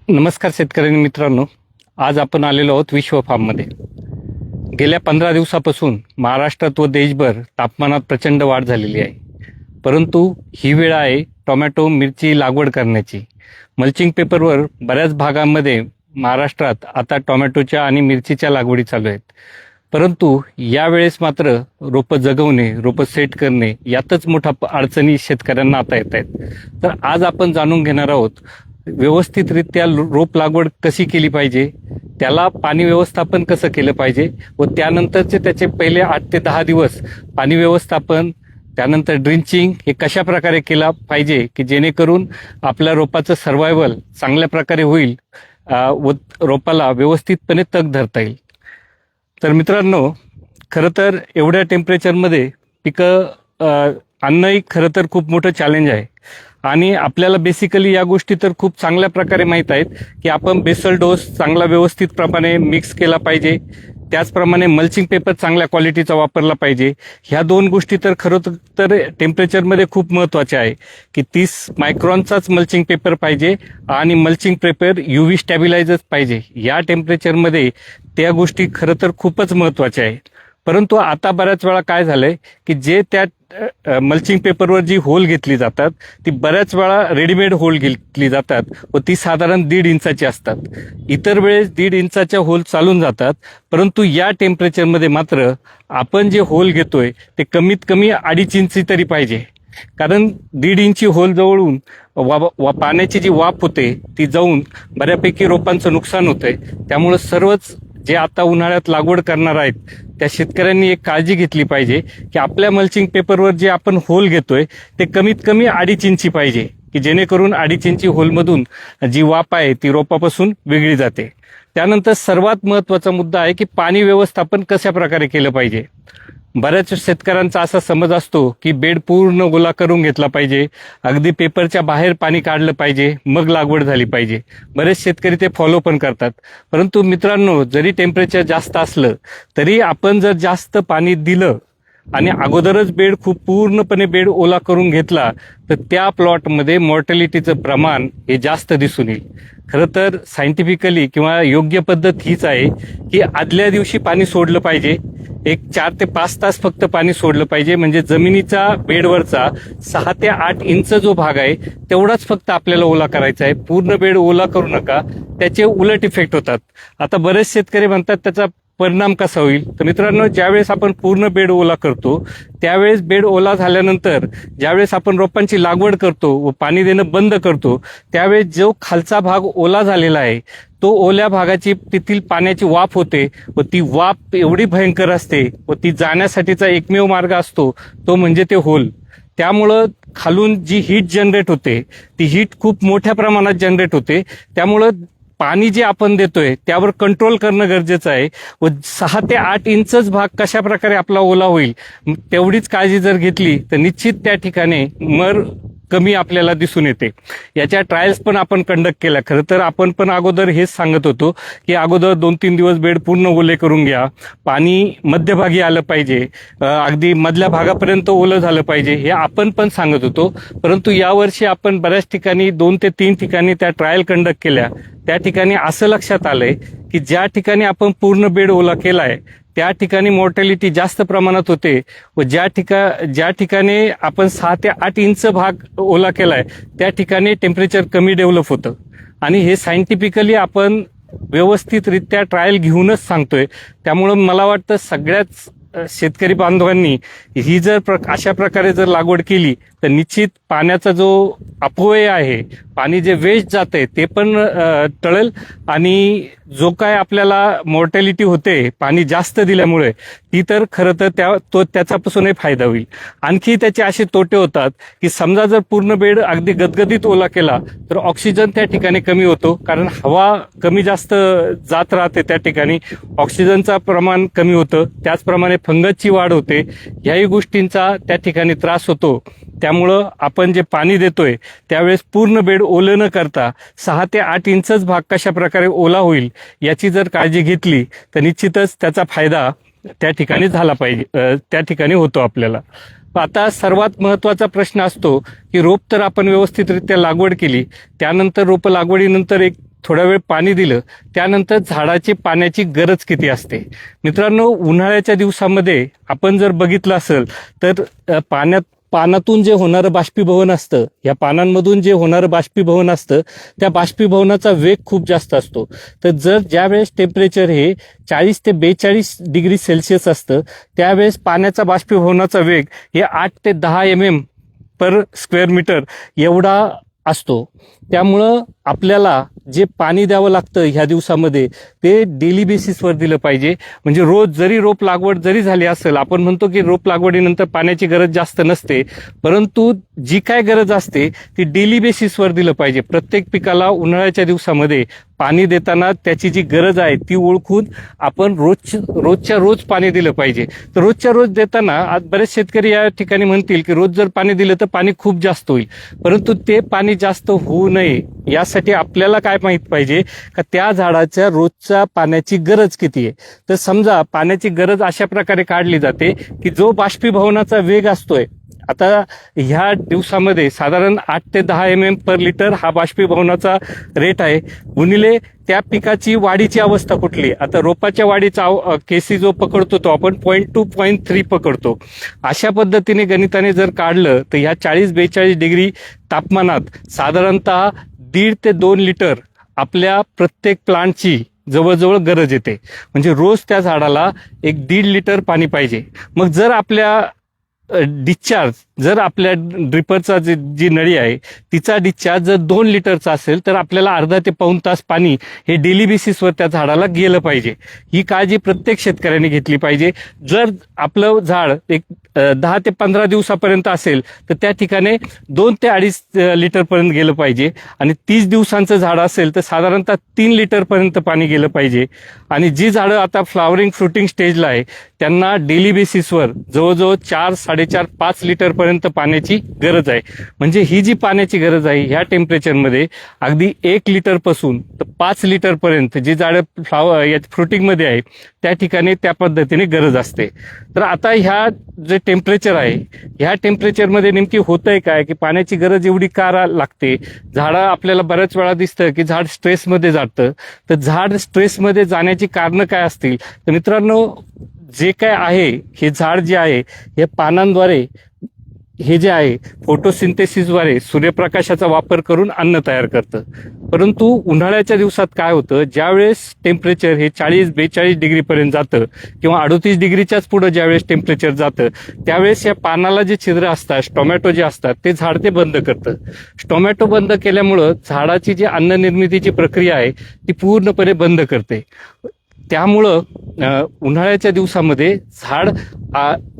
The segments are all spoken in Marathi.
नमस्कार शेतकरी मित्रांनो, आज आपण आलेलो आहोत विश्व फार्ममध्ये. गेल्या 15 दिवसापासून महाराष्ट्रात व देशभर तापमानात प्रचंड वाढ झालेली आहे. परंतु ही वेळ आहे टोमॅटो मिरची लागवड करण्याची. मल्चिंग पेपरवर बऱ्याच भागांमध्ये महाराष्ट्रात आता टोमॅटोच्या आणि मिरचीच्या लागवडी चालू आहेत. परंतु यावेळेस मात्र रोपं जगवणे, रोपं सेट करणे यातच मोठा अडचणी शेतकऱ्यांना आता येत आहेत. तर आज आपण जाणून घेणार आहोत व्यवस्थितरित्या रोप लागवड कशी केली पाहिजे, त्याला पाणी व्यवस्थापन कसं केलं पाहिजे व त्यानंतरचे त्याचे पहिले 8 ते 10 दिवस पाणी व्यवस्थापन, त्यानंतर ड्रिंचिंग हे कशा प्रकारे केला पाहिजे की जेणेकरून आपल्या रोपाचं सर्वायवल चांगल्या प्रकारे होईल व रोपाला व्यवस्थितपणे तग धरता येईल. तर मित्रांनो, खरं तर एवढ्या टेम्परेचरमध्ये पिकं आणणंही खरं तर खूप मोठं चॅलेंज आहे. आणि आपल्याला बेसिकली या गोष्टी तर खूप चांगल्या प्रकारे माहीत आहेत की आपण बेसल डोस चांगला व्यवस्थित प्रमाणे मिक्स केला पाहिजे, त्याचप्रमाणे मल्चिंग पेपर चांगल्या क्वालिटीचा वापरला पाहिजे. ह्या दोन गोष्टी तर खरं तर टेम्परेचरमध्ये खूप महत्त्वाच्या आहे की 30 मायक्रॉनचाच मल्चिंग पेपर पाहिजे आणि मल्चिंग पेपर UV स्टॅबिलायझर पाहिजे. या टेम्परेचरमध्ये त्या गोष्टी खरं तर खूपच महत्त्वाच्या आहे. परंतु आता बऱ्याच वेळा काय झालंय की जे त्या मल्चिंग पेपरवर जी होल घेतली जातात ती बऱ्याच वेळा रेडीमेड होल घेतली जातात व ती साधारण 1.5 इंचाची असतात. इतर वेळेस 1.5 इंचाच्या होल चालून जातात. परंतु या टेम्परेचरमध्ये मात्र आपण जे होल घेतोय ते कमीत कमी 2.5 इंची तरी पाहिजे. कारण 1.5 इंची होल जवळून पाण्याची जी वाफ होते ती जाऊन बऱ्यापैकी रोपांचं नुकसान होतंय. त्यामुळं सर्वच जे आता उन्हाळ्यात लागवड करणार आहेत त्या शेतकऱ्यांनी एक काळजी घेतली पाहिजे की आपल्या मल्चिंग पेपरवर जे आपण होल घेतोय ते कमीत कमी 2.5 इंची पाहिजे की जेणेकरून 2.5 इंची होलमधून जी वाफ आहे ती रोपापासून वेगळी जाते. त्यानंतर सर्वात महत्त्वाचा मुद्दा आहे की पाणी व्यवस्थापन कशा प्रकारे केलं पाहिजे. बऱ्याच शेतकऱ्यांचा असा समज असतो की बेड पूर्ण ओला करून घेतला पाहिजे, अगदी पेपरच्या बाहेर पाणी काढलं पाहिजे, मग लागवड झाली पाहिजे. बरेच शेतकरी ते फॉलो पण करतात. परंतु मित्रांनो, जरी टेम्परेचर जास्त असलं तरी आपण जर जास्त पाणी दिलं आणि अगोदरच बेड खूप पूर्णपणे बेड ओला करून घेतला तर त्या प्लॉटमध्ये मॉर्टॅलिटीचं प्रमाण हे जास्त दिसून येईल. खरं तर सायंटिफिकली किंवा योग्य पद्धत हीच आहे की आदल्या दिवशी पाणी सोडलं पाहिजे. एक 4 ते 5 तास फक्त पाणी सोडलं पाहिजे. म्हणजे जमिनीचा बेडवरचा 6 ते 8 इंच जो भाग आहे तेवढाच फक्त आपल्याला ओला करायचा आहे. पूर्ण बेड ओला करू नका, त्याचे उलट इफेक्ट होतात. आता बरेच शेतकरी म्हणतात त्याचा परिणाम कसा होईल. तर मित्रांनो, ज्यावेळेस आपण पूर्ण बेड ओला करतो त्यावेळेस बेड ओला झाल्यानंतर ज्यावेळेस आपण रोपांची लागवड करतो व पाणी देणं बंद करतो त्यावेळेस जो खालचा भाग ओला झालेला आहे तो ओल्या भागाची तेथील पाण्याची वाफ होते व ती वाफ एवढी भयंकर असते व ती जाण्यासाठीचा एकमेव मार्ग असतो तो म्हणजे ते होल. त्यामुळं खालून जी हीट जनरेट होते ती हीट खूप मोठ्या प्रमाणात जनरेट होते. त्यामुळं पाणी जे आपण देतोय त्यावर कंट्रोल करणं गरजेचं आहे व 6 ते 8 इंचच भाग कशा प्रकारे आपला ओला होईल तेवढीच काळजी जर घेतली तर निश्चित त्या ठिकाणी मर कमी आपल्याला दिसून येते. याच्या ट्रायल्स पण आपण कंडक्ट केल्या. खरं तर आपण पण अगोदर हेच सांगत होतो की अगोदर 2-3 दिवस बेड पूर्ण ओले करून घ्या, पाणी मध्यभागी आलं पाहिजे, अगदी मधल्या भागापर्यंत ओलं झालं पाहिजे, हे आपण पण सांगत होतो. परंतु यावर्षी आपण बऱ्याच ठिकाणी 2 ते 3 ठिकाणी त्या ट्रायल कंडक्ट केल्या. त्या ठिकाणी असं लक्षात आलंय की ज्या ठिकाणी आपण पूर्ण बेड ओला केलाय त्या ठिकाणी मॉर्टॅलिटी जास्त प्रमाणात होते व ज्या ठिकाणी आपण 6 ते 8 इंच भाग ओला केलाय त्या ठिकाणी टेम्परेचर कमी डेव्हलप होतं. आणि हे सायंटिफिकली आपण व्यवस्थितरित्या ट्रायल घेऊनच सांगतोय. त्यामुळं मला वाटतं सगळ्याच शेतकरी बांधवांनी ही जर अशा प्रकारे जर लागवड केली तर निश्चित पाण्याचा जो अपव्यय आहे, पाणी जे वेस्ट जाते ते पण टळेल आणि जो काय आपल्याला मॉर्टॅलिटी होते पाणी जास्त दिल्यामुळे ती तर खरं तर त्याच्यापासूनही फायदा होईल. आणखी त्याचे असे तोटे होतात की समजा जर पूर्ण बेड अगदी गदगदीत ओला केला तर ऑक्सिजन त्या ठिकाणी कमी होतो, कारण हवा कमी जास्त जात राहते त्या ठिकाणी, ऑक्सिजनचं प्रमाण कमी होतं. त्याचप्रमाणे फंगसची वाढ होते. ह्याही गोष्टींचा त्या ठिकाणी त्रास होतो. त्यामुळं आपण जे पाणी देतोय त्यावेळेस पूर्ण बेड ओलं न करता 6 ते 8 इंचच भाग कशा प्रकारे ओला होईल याची जर काळजी घेतली तर निश्चितच त्याचा फायदा त्या ठिकाणी झाला पाहिजे, त्या ठिकाणी होतो आपल्याला. आता सर्वात महत्त्वाचा प्रश्न असतो की रोप तर आपण व्यवस्थितरित्या लागवड केली, त्यानंतर रोप लागवडीनंतर एक थोडा वेळ पाणी दिलं त्यानंतर झाडाची पाण्याची गरज किती असते. मित्रांनो, उन्हाळ्याच्या दिवसामध्ये आपण जर बघितलं असेल तर पानातून जे होणारं बाष्पीभवन असतं, या पानांमधून जे होणारं बाष्पीभवन असतं त्या बाष्पीभवनाचा वेग खूप जास्त असतो. तर ज्यावेळेस टेम्परेचर हे 40 ते 42 डिग्री सेल्सिअस असतं त्यावेळेस पाण्याचा बाष्पीभवनाचा वेग हे 8 ते 10 पर स्क्वेअर मीटर एवढा असतो. त्यामुळं आपल्याला जे पाणी द्यावं लागतं ह्या दिवसामध्ये ते डेली बेसिसवर दिलं पाहिजे. म्हणजे रोज जरी रोप लागवड जरी झाली असेल, आपण म्हणतो की रोप लागवडीनंतर पाण्याची गरज जास्त नसते, परंतु जी काय गरज असते ती डेली बेसिसवर दिलं पाहिजे. प्रत्येक पिकाला उन्हाळ्याच्या दिवसामध्ये पाणी देताना त्याची जी गरज आहे ती ओळखून आपण रोजच्या रोज पाणी दिलं पाहिजे. तर रोजच्या रोज देताना आज बरेच शेतकरी या ठिकाणी म्हणतील की रोज जर पाणी दिलं तर पाणी खूप जास्त होईल, परंतु ते पाणी जास्त होऊ नये यासाठी आपल्याला काय माहित पाहिजे का त्या झाडाच्या रोजच्या पाण्याची गरज किती आहे. तर समजा पाण्याची गरज अशा प्रकारे काढली जाते की जो बाष्पीभवनाचा वेग असतोय, आता ह्या दिवसामध्ये साधारण 8 ते 10 पर लिटर हा बाष्पीभवनाचा रेट आहे, गुणिले त्या पिकाची वाढीची अवस्था कुठली. आता रोपाच्या वाढीचा केसी जो पकडतो तो आपण 0.2 0.3 पकडतो. अशा पद्धतीने गणिताने जर काढलं तर ह्या 40-42 डिग्री तापमानात साधारणतः 1.5 ते 2 लिटर आपल्या प्रत्येक प्लांटची जवळजवळ गरज येते. म्हणजे रोज त्या झाडाला 1.5 लिटर पाणी पाहिजे. मग जर आपल्या डिस्चार्ज जर आपल्या ड्रिपरचा जी नळी आहे तिचा डिस्चार्ज जर 2 लिटरचा असेल तर आपल्याला अर्धा ते पाऊण तास पाणी हे डेली बेसिसवर त्या झाडाला गेलं पाहिजे. ही काळजी प्रत्येक शेतकऱ्याने घेतली पाहिजे. जर आपलं झाड एक 10 ते 15 दिवसापर्यंत असेल तर त्या ठिकाणी 2 ते 2.5 लिटरपर्यंत गेलं पाहिजे. आणि 30 दिवसांचं झाड असेल तर साधारणतः 3 लिटरपर्यंत पाणी गेलं पाहिजे. आणि जी झाडं आता फ्लावरिंग फ्रुटिंग स्टेजला आहे त्यांना डेली बेसिसवर जवळजवळ 4, 4.5, 5 लिटरपर्यंत पाण्याची गरज आहे. म्हणजे ही जी पाण्याची गरज आहे ह्या टेम्परेचरमध्ये अगदी 1 लिटरपासून तर 5 लिटरपर्यंत जी झाडं फ्रुटिंगमध्ये आहे त्या ठिकाणी त्या पद्धतीने गरज असते. तर आता ह्या जे टेम्परेचर आहे ह्या टेम्परेचरमध्ये नेमकी होतंय काय की पाण्याची गरज एवढी का लागते. झाडं आपल्याला बऱ्याच वेळा दिसतं की झाड स्ट्रेसमध्ये जातं. तर झाड स्ट्रेसमध्ये जाण्याची कारणं काय असतील. तर मित्रांनो, जे काय आहे हे झाड जे आहे हे पानांद्वारे हे जे आहे फोटोसिंथेसिसद्वारे सूर्यप्रकाशाचा वापर करून अन्न तयार करतं. परंतु उन्हाळ्याच्या दिवसात काय होतं, ज्यावेळेस टेम्परेचर हे 40-42 डिग्रीपर्यंत जातं किंवा 38 डिग्रीच्याच पुढे ज्यावेळेस टेम्परेचर जातं त्यावेळेस या पानाला जे छिद्र असतात, स्टोमॅटो जे असतात ते झाड ते बंद करतं. स्टोमॅटो बंद केल्यामुळं झाडाची जी अन्न निर्मितीची प्रक्रिया आहे ती पूर्णपणे बंद करते. त्यामुळं उन्हाळ्याच्या दिवसामध्ये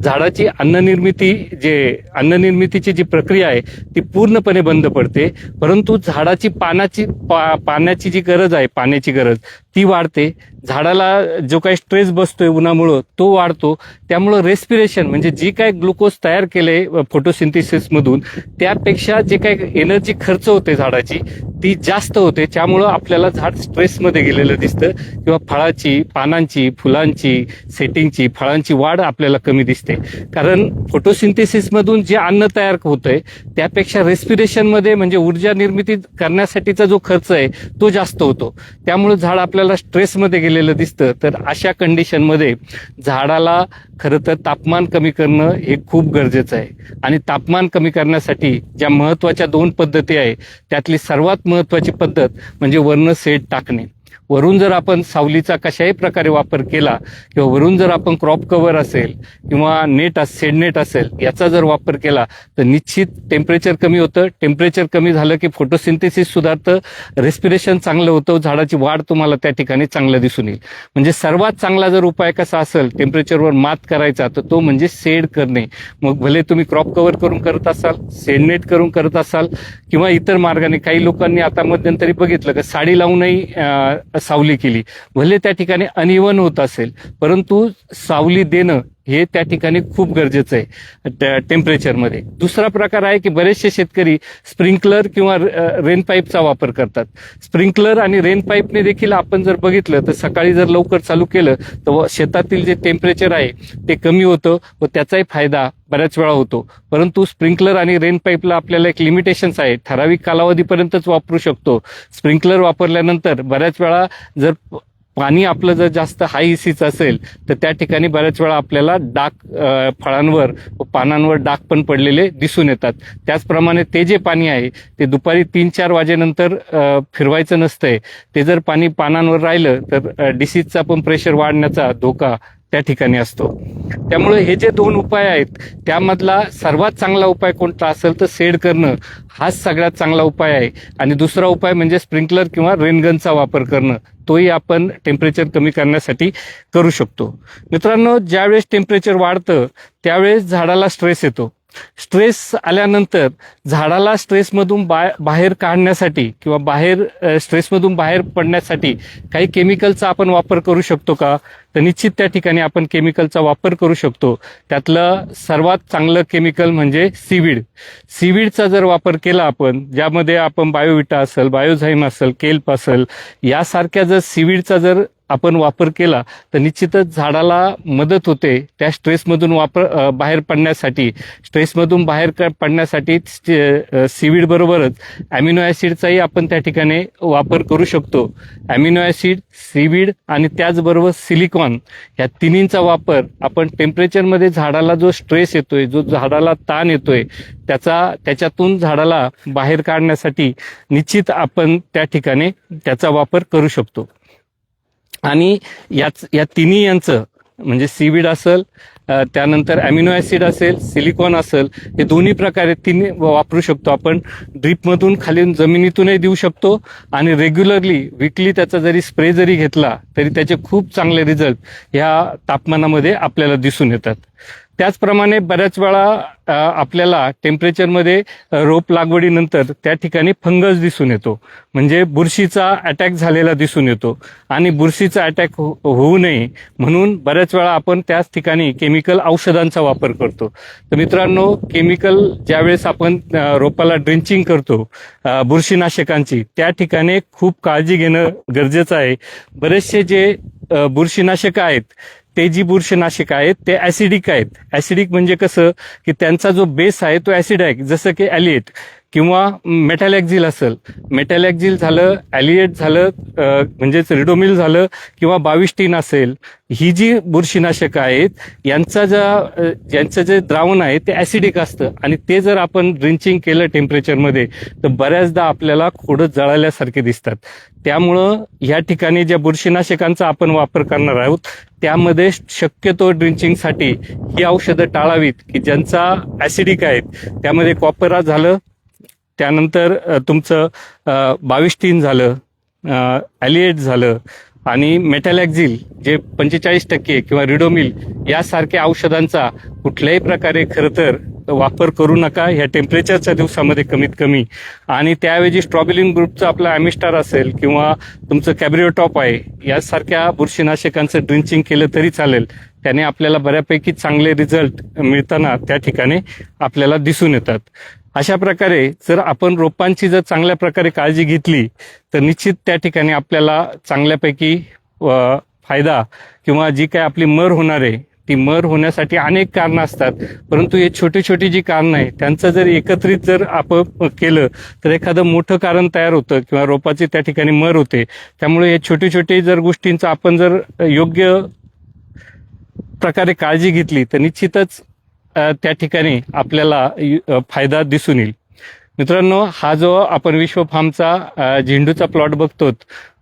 झाडाची अन्ननिर्मितीची जी प्रक्रिया आहे ती पूर्णपणे बंद पडते. परंतु झाडाची पाण्याची जी गरज आहे, पाण्याची गरज ती वाढते. झाडाला जो काही स्ट्रेस बसतोय उन्हामुळं तो वाढतो. त्यामुळं रेस्पिरेशन म्हणजे जी काय ग्लुकोज तयार केले फोटोसिंथेसिसमधून त्यापेक्षा जे काही एनर्जी खर्च होते झाडाची ती जास्त होते. त्यामुळं आपल्याला झाड स्ट्रेसमध्ये गेलेलं दिसतं किंवा फळाची, पानांची, फुलांची, सेटिंगची, फळांची वाढ आपल्याला कमी दिसते. कारण फोटोसिंथेसिसमधून जे अन्न तयार होतंय त्यापेक्षा रेस्पिरेशनमध्ये म्हणजे ऊर्जा निर्मिती करण्यासाठीचा जो खर्च आहे तो जास्त होतो. त्यामुळे झाड आपल्याला स्ट्रेसमध्ये गेलेलं दिसतं. तर अशा कंडिशनमध्ये झाडाला खरं तर तापमान कमी करणं हे खूप गरजेचं आहे. आणि तापमान कमी करण्यासाठी ज्या महत्त्वाच्या 2 पद्धती आहे त्यातली सर्वात महत्त्वाची पद्धत म्हणजे वरनं शेड टाकणे. वरून जर आपण सावलीचा कशाही प्रकारे वापर केला किंवा वरून जर आपण क्रॉप कव्हर असेल किंवा शेड नेट असेल याचा जर वापर केला तर निश्चित टेम्परेचर कमी होतं. टेम्परेचर कमी झालं की फोटोसिंथेसिस सुधारतं, रेस्पिरेशन चांगलं होतं, झाडाची वाढ तुम्हाला त्या ठिकाणी चांगलं दिसून येईल. म्हणजे सर्वात चांगला जर उपाय कसा असेल टेम्परेचरवर मात करायचा तर तो म्हणजे शेड करणे. मग भले तुम्ही क्रॉप कव्हर करून करत असाल, शेड नेट करून करत असाल किंवा इतर मार्गाने. काही लोकांनी आता मध्यंतरी बघितलं की साडी लावूनही सावली केली. भले त्या ठिकाणी अनइव्हन होत असेल परंतु सावली देणं हे त्या ठिकाणी खूप गरजेचं आहे टेम्परेचरमध्ये. दुसरा प्रकार आहे की बरेचसे शेतकरी स्प्रिंकलर किंवा रेन पाईपचा वापर करतात. स्प्रिंकलर आणि रेन पाईपने देखील आपण जर बघितलं तर सकाळी जर लवकर चालू केलं तर शेतातील जे टेम्परेचर आहे ते कमी होतं व त्याचाही फायदा बऱ्याच वेळा होतो. परंतु स्प्रिंकलर आणि रेन पाईपला आपल्याला एक लिमिटेशन्स आहे, ठराविक कालावधीपर्यंतच वापरू शकतो. स्प्रिंकलर वापरल्यानंतर बऱ्याच वेळा जर पाणी आपलं जर जास्त हाय इसीचं असेल तर त्या ठिकाणी बऱ्याच वेळा आपल्याला डाग फळांवर व पानांवर डाग पण पडलेले दिसून येतात. त्याचप्रमाणे ते जे पाणी आहे ते दुपारी 3-4 वाजेनंतर फिरवायचं नसतंय. ते जर पाणी पानांवर राहिलं तर डिसीजचा पण प्रेशर वाढण्याचा धोका त्या ठिकाणी असतो. त्यामुळे हे जे 2 उपाय आहेत त्यामधला सर्वात चांगला उपाय कोणता असेल तर शेड करणं हाच सगळ्यात चांगला उपाय आहे. आणि दुसरा उपाय म्हणजे स्प्रिंकलर किंवा रेनगनचा वापर करणं, तोही आपण टेम्परेचर कमी करण्यासाठी करू शकतो. मित्रांनो, ज्यावेळेस टेम्परेचर वाढतं त्यावेळेस झाडाला स्ट्रेस येतो. स्ट्रेस आल्यानंतर झाडाला स्ट्रेसमधून बाहेर काढण्यासाठी किंवा स्ट्रेसमधून बाहेर पडण्यासाठी काही केमिकलचा आपण वापर करू शकतो का? तर निश्चित त्या ठिकाणी आपण केमिकलचा वापर करू शकतो. त्यातलं सर्वात चांगलं केमिकल म्हणजे सीवीडचा जर वापर केला आपण, ज्यामध्ये आपण बायोविटा असेल, बायोझाईम असेल, केल्प असेल, यासारख्या जर सीवीडचा जर आपण वापर केला तर निश्चितच झाडाला मदत होते त्या स्ट्रेसमधून बाहेर पडण्यासाठी. स्ट्रेसमधून बाहेर पडण्यासाठी सीवीड बरोबरच ॲमिनो ॲसिडचाही आपण त्या ठिकाणी वापर करू शकतो. ॲमिनो ॲसिड, सीवीड आणि त्याचबरोबर सिलिकॉन या तिन्हींचा वापर आपण टेम्परेचरमध्ये झाडाला जो स्ट्रेस येतोय, जो झाडाला ताण येतोय त्याच्यातून झाडाला बाहेर काढण्यासाठी निश्चित आपण त्या ठिकाणी त्याचा वापर करू शकतो. आणि या तिन्ही यांचं म्हणजे सीवीड असेल, त्यानंतर ॲमिनो ॲसिड असेल, सिलिकॉन असेल, हे दोन्ही प्रकारे तिन्ही वापरू शकतो आपण. ड्रीपमधून खाली जमिनीतूनही देऊ शकतो आणि रेग्युलरली वीकली त्याचा जरी स्प्रे जरी घेतला तरी त्याचे खूप चांगले रिझल्ट ह्या तापमानामध्ये आपल्याला दिसून येतात. त्याचप्रमाणे बऱ्याच वेळा आपल्याला टेम्परेचरमध्ये रोप लागवडीनंतर त्या ठिकाणी फंगस दिसून येतो, म्हणजे बुरशीचा अटॅक झालेला दिसून येतो. आणि बुरशीचा अटॅक होऊ नये म्हणून बऱ्याच वेळा आपण त्याच ठिकाणी केमिकल औषधांचा वापर करतो. तर मित्रांनो, केमिकल ज्यावेळेस आपण रोपाला ड्रिंचिंग करतो बुरशीनाशकांची, त्या ठिकाणी खूप काळजी घेणं गरजेचं आहे. बरेचसे जे बुरशीनाशक आहेत ते जी बुरशीनाशक आहेत ते ॲसिडिक आहेत. ॲसिडिक म्हणजे कसं की त्यांचा जो बेस आहे तो ॲसिड आहे, जसं की ॲलिएट किंवा मेटॅलॅक्झिल असेल, मेटॅलॅक्झिल झालं, ॲलिएट झालं, म्हणजेच रिडोमिल झालं किंवा बाविस्टीन असेल. ही जी बुरशीनाशकं आहेत यांचं जे द्रावण आहे ते ॲसिडिक असतं आणि ते जर आपण ड्रिंचिंग केलं टेम्परेचरमध्ये तर बऱ्याचदा आपल्याला खोडं जळाल्यासारखे दिसतात. त्यामुळं या ठिकाणी ज्या बुरशीनाशकांचा आपण वापर करणार आहोत त्यामध्ये शक्यतो ड्रिंचिंगसाठी ही औषधं टाळावीत की ज्यांचा ॲसिडिक आहेत. त्यामध्ये कॉपरा झालं, त्यानंतर तुमचं बाविस्टीन झालं, ॲलिएट झालं आणि मेटॅलॅक्झिल जे 45% किंवा रिडोमिल यासारख्या औषधांचा कुठल्याही प्रकारे खरं तर वापर करू नका ह्या टेम्परेचरच्या दिवसामध्ये कमीत कमी. आणि त्याऐवजी स्ट्रॉबिलिन ग्रुपचं आपलं ॲमिस्टार असेल किंवा तुमचं कॅब्रिओटॉप आहे यासारख्या बुरशीनाशकांचं ड्रिंचिंग केलं तरी चालेल. त्याने आपल्याला बऱ्यापैकी चांगले रिझल्ट मिळताना त्या ठिकाणी आपल्याला दिसून येतात. अशा प्रकारे जर आपण रोपांची जर चांगल्या प्रकारे काळजी घेतली तर निश्चित त्या ठिकाणी आपल्याला चांगल्यापैकी फायदा किंवा जी काय आपली मर होणार आहे ती मर होण्यासाठी अनेक कारणं असतात, परंतु हे छोटी छोटी जी कारणं आहे त्यांचं जर एकत्रित जर आपण केलं तर एखादं मोठं कारण तयार होतं किंवा रोपाची त्या ठिकाणी मर होते. त्यामुळे हे छोटी छोटी जर गोष्टींचा आपण जर योग्य प्रकारे काळजी घेतली तर निश्चितच त्या ठिकाणी आपल्याला फायदा दिसून येईल. मित्रांनो, हा जो आपण विश्व फार्मचा झेंडूचा प्लॉट बघतो,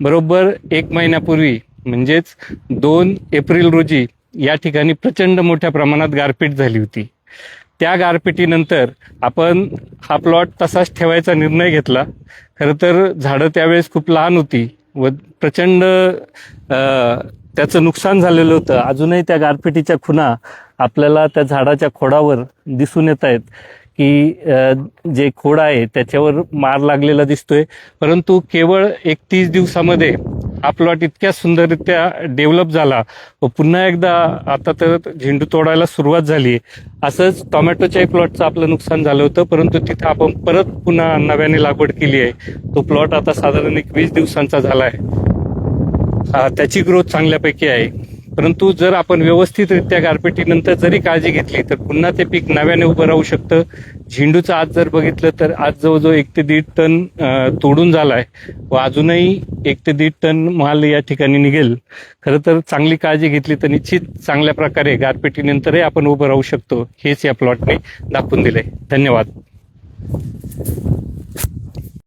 बरोबर 1 महिन्यापूर्वी म्हणजेच 2 एप्रिल रोजी या ठिकाणी प्रचंड मोठ्या प्रमाणात गारपीट झाली होती. त्या गारपिटीनंतर आपण हा प्लॉट तसाच ठेवायचा निर्णय घेतला. खरं तर झाडं त्यावेळेस खूप लहान होती व प्रचंड त्याचं नुकसान झालेलं होतं. अजूनही त्या गारपिटीच्या खुणा आपल्याला त्या झाडाच्या खोडावर दिसून येत आहेत की जे खोड आहे त्याच्यावर मार लागलेला दिसतोय. परंतु केवळ 31 दिवसामध्ये हा प्लॉट इतक्या सुंदररित्या डेव्हलप झाला व पुन्हा एकदा आता तर झेंडू तोडायला सुरुवात झाली. असंच टोमॅटोच्याही प्लॉटचं आपलं नुकसान झालं होतं, परंतु तिथं आपण परत पुन्हा नव्याने लागवड केली आहे. तो प्लॉट आता साधारण 20 दिवसांचा झाला आहे. त्याची ग्रोथ चांगल्यापैकी आहे. परंतु जर आपण व्यवस्थितरित्या गारपिटीनंतर जरी काळजी घेतली तर पुन्हा ते पीक नव्याने उभं राहू शकतं. झेंडूचं आज जर बघितलं तर आज जवळजवळ 1 ते 1.5 टन तोडून झाला आहे व अजूनही 1 ते 1.5 टन माल या ठिकाणी निघेल. खरं तर चांगली काळजी घेतली तर निश्चित चांगल्या प्रकारे गारपिटीनंतरही आपण उभं राहू शकतो, हेच या प्लॉटने दाखवून दिलंय. धन्यवाद.